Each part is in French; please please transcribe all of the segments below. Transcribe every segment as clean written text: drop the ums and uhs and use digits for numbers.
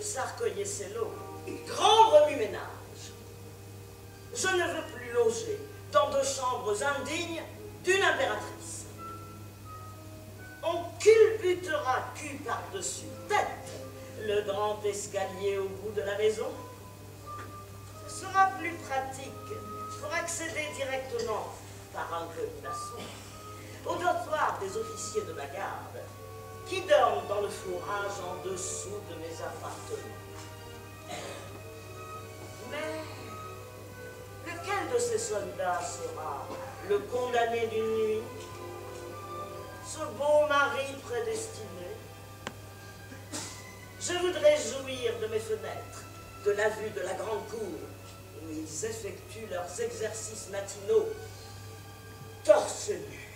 tsar Koyesello, grand remue-ménage. Je ne veux plus loger dans de chambres indignes d'une impératrice. On culbutera cul par-dessus tête le grand escalier au bout de la maison. Ce sera plus pratique pour accéder directement par un commis-maçon au dortoir des officiers de la garde qui dorment dans le fourrage en dessous de mes appartements. Mais lequel de ces soldats sera le condamné d'une nuit? Ce beau mari prédestiné? Je voudrais jouir de mes fenêtres, de la vue de la grande cour, où ils effectuent leurs exercices matinaux, torse nu.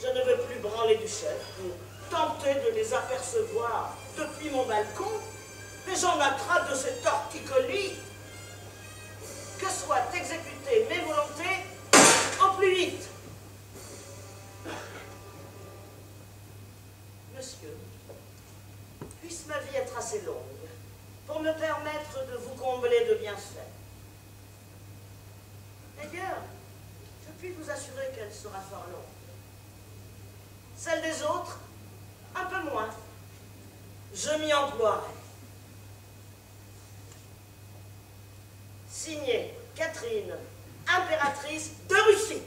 Je ne veux plus branler du chef pour tenter de les apercevoir depuis mon balcon, mais j'en attrape de ces torticolis. Que soient exécutées mes volontés au plus vite. Monsieur, puisse ma vie être assez longue pour me permettre de vous combler de bienfaits. D'ailleurs, je puis vous assurer qu'elle sera fort longue. Celle des autres, un peu moins. Je m'y emploierai. Signé Catherine, impératrice de Russie.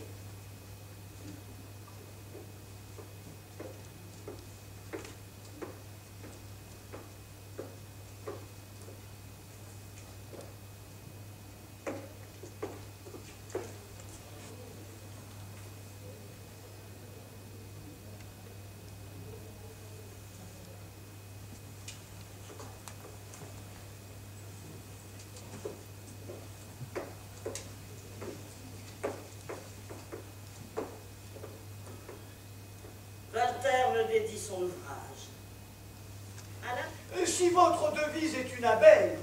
Voltaire me dédie son ouvrage. Alain? Si votre devise est une abeille,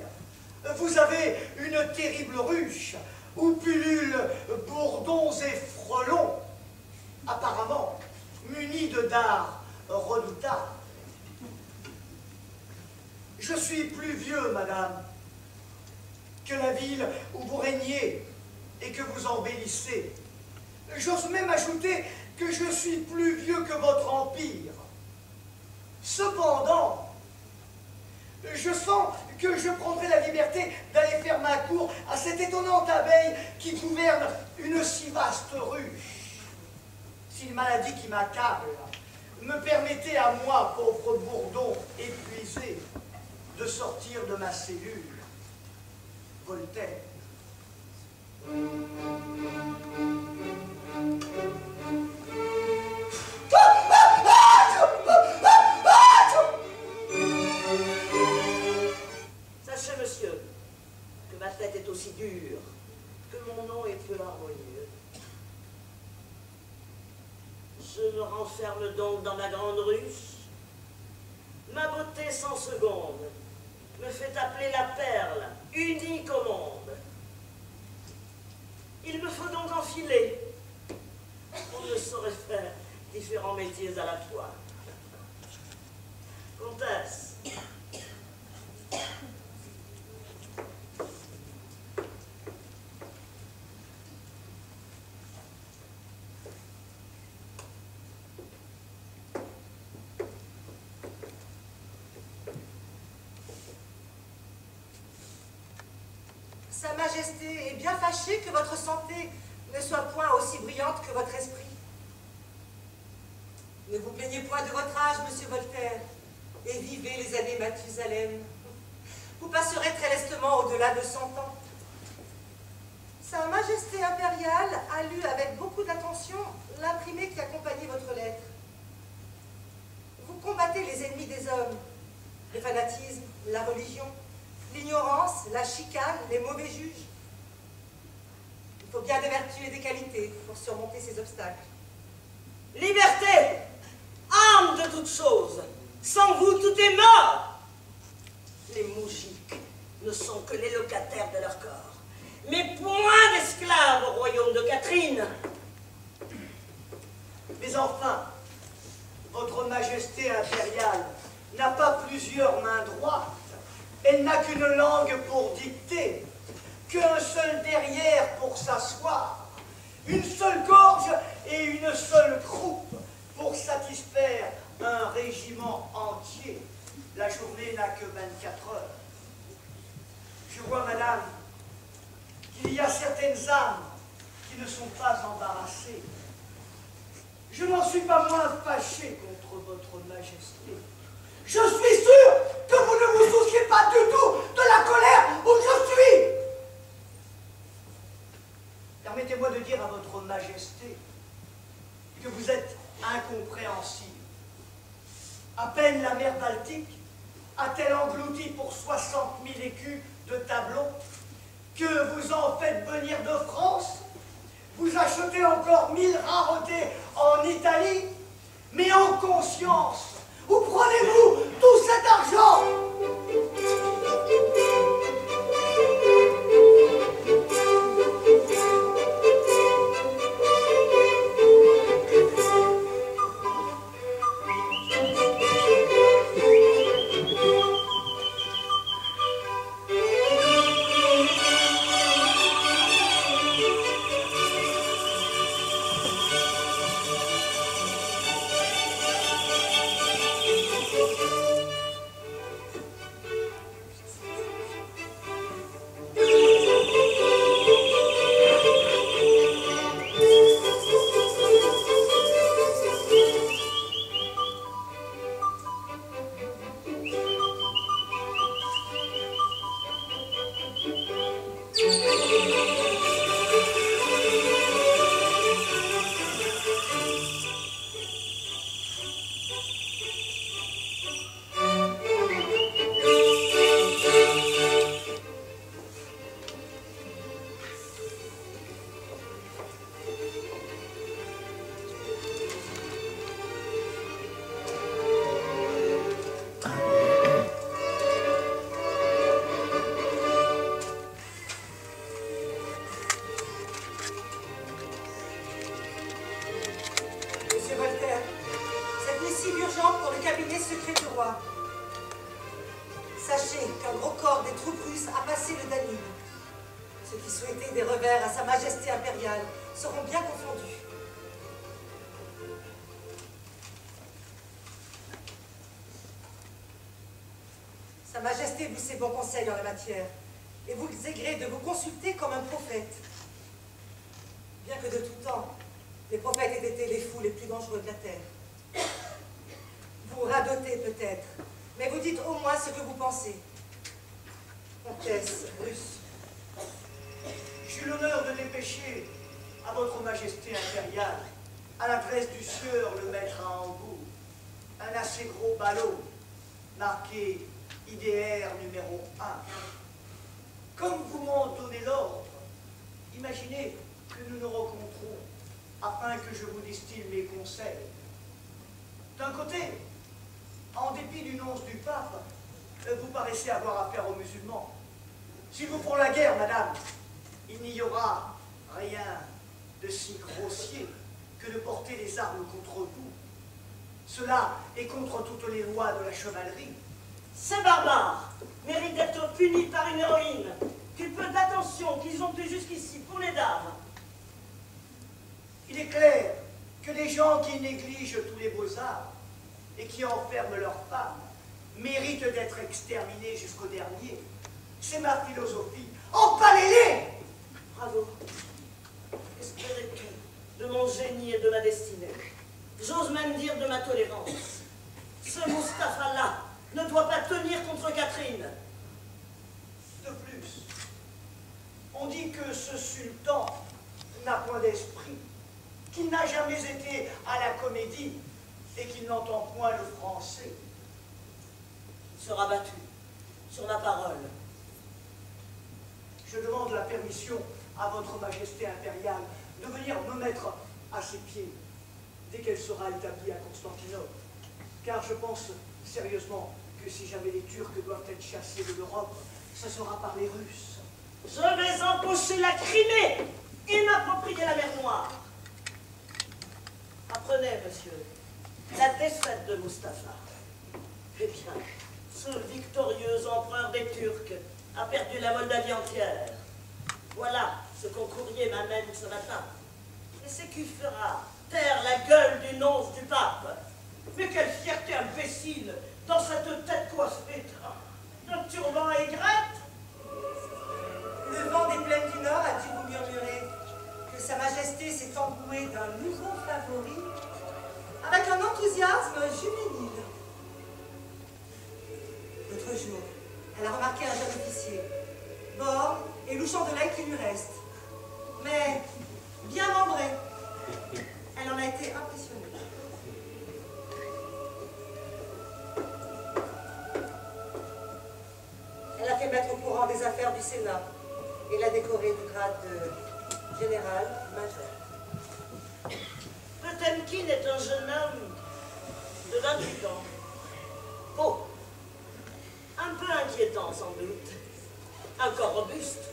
vous avez une terrible ruche où pullulent bourdons et frelons, apparemment munis de dards redoutables. Je suis plus vieux, madame, que la ville où vous régnez et que vous embellissez. J'ose même ajouter que je suis plus vieux que votre empire. Cependant, je sens que je prendrai la liberté d'aller faire ma cour à cette étonnante abeille qui gouverne une si vaste ruche. Si une maladie qui m'accable me permettait à moi, pauvre bourdon épuisé, de sortir de ma cellule. Voltaire. Sachez, monsieur, que ma tête est aussi dure que mon nom est peu harmonieux. Je me renferme donc dans ma grande ruche. Ma beauté sans seconde me fait appeler la perle, unique au monde. Il me faut donc enfiler. On ne saurait faire différents métiers à la fois. Comtesse, Sa Majesté est bien fâchée que votre santé ne soit point aussi brillante que votre esprit. Ne vous plaignez point de votre âge, monsieur Voltaire, et vivez les années Mathusalem. Vous passerez très lestement au-delà de 100 ans. Sa Majesté impériale a lu avec beaucoup d'attention l'imprimé qui accompagnait votre lettre. Vous combattez les ennemis des hommes, le fanatisme, la religion, l'ignorance, la chicane, les mauvais juges. Il faut bien des vertus et des qualités pour surmonter ces obstacles. liberté, âme de toute chose. Sans vous, tout est mort. Les moujiks ne sont que les locataires de leur corps, mais point d'esclaves au royaume de Catherine. Mais enfin, votre Majesté impériale n'a pas plusieurs mains droites. Elle n'a qu'une langue pour dicter, qu'un seul derrière pour s'asseoir, une seule gorge et une seule croupe pour satisfaire un régiment entier. La journée n'a que 24 heures. Je vois, madame, qu'il y a certaines âmes qui ne sont pas embarrassées. Je n'en suis pas moins fâché contre votre majesté. Je suis sûr que vous ne vous souciez pas du tout de la colère où je suis. Permettez-moi de dire à votre majesté que vous êtes incompréhensible. À peine la mer Baltique a-t-elle englouti pour 60 000 écus de tableaux que vous en faites venir de France. Vous achetez encore 1000 raretés en Italie, mais en conscience, où prenez-vous tout cet argent? Sachez qu'un gros corps des troupes russes a passé le Danube. Ceux qui souhaitaient des revers à Sa Majesté impériale seront bien confondus. Sa Majesté vous ses bons conseils en la matière, et vous aigrez de vous consulter comme un prophète. Bien que de tout temps, les prophètes aient été les fous les plus dangereux de la terre. Vous radotez peut-être, mais vous dites au moins ce que vous pensez. Comtesse russe. J'ai l'honneur de dépêcher à votre Majesté impériale, à l'adresse du sieur le maître à Hambourg, un assez gros ballot marqué IDR numéro 1. Comme vous m'en donnez l'ordre, imaginez que nous nous rencontrons afin que je vous distille mes conseils. D'un côté, en dépit du nonce du pape, vous paraissez avoir affaire aux musulmans. S'ils vous font la guerre, madame, il n'y aura rien de si grossier que de porter les armes contre vous. Cela est contre toutes les lois de la chevalerie. Ces barbares méritent d'être punis par une héroïne, du peu d'attention qu'ils ont eu jusqu'ici pour les dames. Il est clair que les gens qui négligent tous les beaux-arts et qui enferment leurs femmes méritent d'être exterminés jusqu'au dernier. C'est ma philosophie. Empalez-les! Bravo. Espérez que, de mon génie et de ma destinée, j'ose même dire de ma tolérance, ce Mustapha-là ne doit pas tenir contre Catherine. De plus, on dit que ce sultan n'a point d'esprit, qu'il n'a jamais été à la comédie et qu'il n'entend point le français. Il sera battu, sur ma parole. Je demande la permission à votre Majesté impériale de venir me mettre à ses pieds dès qu'elle sera établie à Constantinople. Car je pense sérieusement que si jamais les Turcs doivent être chassés de l'Europe, ce sera par les Russes. Je vais empocher la Crimée et m'approprier la mer Noire. Apprenez, monsieur, la défaite de Mustapha Eh bien, ce victorieux empereur des Turcs a perdu la Moldavie entière. Voilà ce qu'un courrier m'amène ce matin. Et c'est qui fera taire la gueule du nonce du pape. Mais quelle fierté imbécile dans cette tête coiffée d'un turban aigrette. Le vent des plaines du Nord a dû vous murmurer que Sa Majesté s'est engouée d'un nouveau favori avec un enthousiasme juvénile. L'autre jour, elle a remarqué un jeune officier, borgne et louchant de l'œil qui lui reste, mais bien membré. Elle en a été impressionnée. Elle a fait mettre au courant des affaires du Sénat et l'a décoré du grade de général-major. Potemkin est un jeune homme de 28 ans. Beau, un peu inquiétant sans doute. Encore robuste,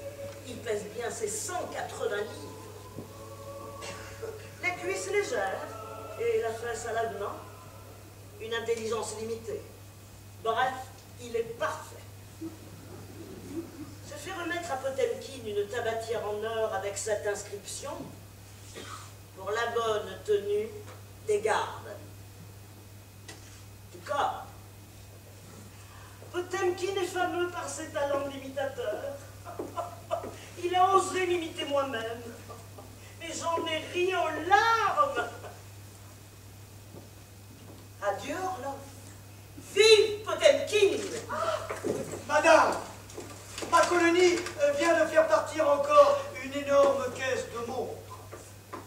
il pèse bien ses 180 livres. La cuisse légère et la fesse à l'avenant. Une intelligence limitée. Bref, il est parfait. Je fais remettre à Potemkin une tabatière en or avec cette inscription: pour la bonne tenue des gardes du corps. Potemkin est fameux par ses talents d'imitateur. Il a osé m'imiter moi-même, et j'en ai ri aux larmes. Adieu, Orlov. Vive Potemkin! Madame, ma colonie vient de faire partir encore une énorme caisse de montres.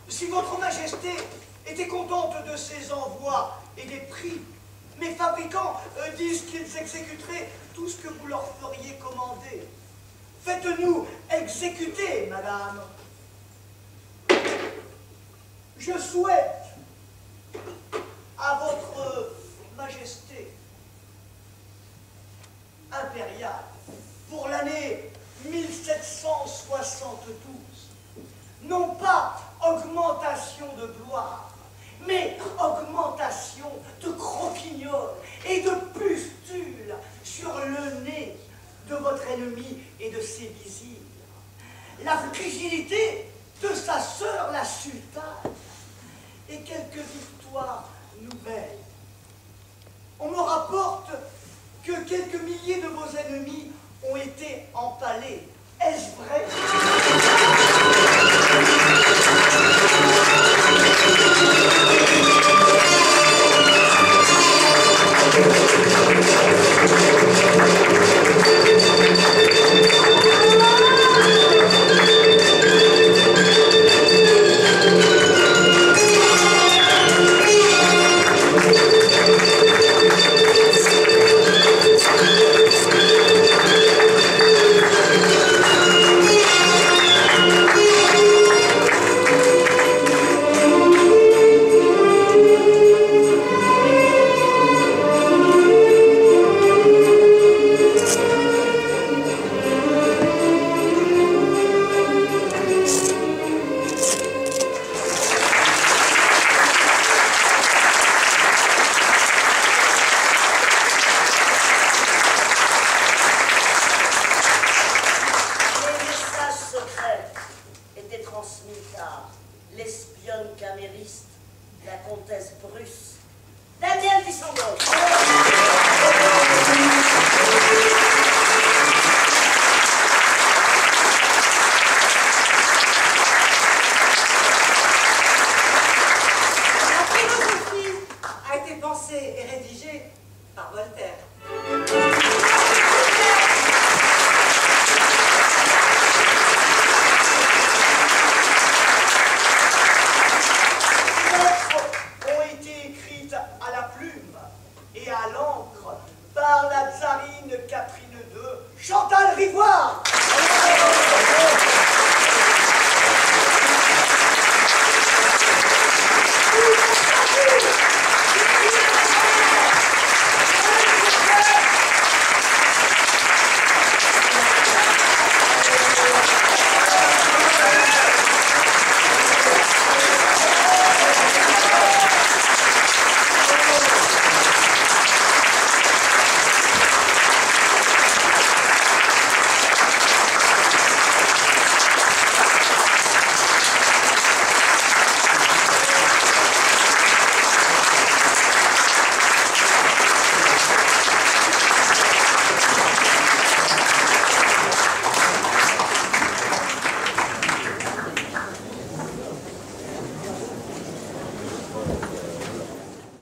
Si votre Majesté était contente de ces envois et des prix, mes fabricants disent qu'ils exécuteraient tout ce que vous leur feriez commander. Faites-nous exécuter, madame. Je souhaite à votre Majesté impériale pour l'année 1772, non pas augmentation de gloire, mais augmentation de croquignoles et de pustules sur le nez de votre ennemi et de ses vizirs, la frigidité de sa sœur la sultane et quelques victoires nouvelles. On me rapporte que quelques milliers de vos ennemis ont été empalés. Est-ce vrai?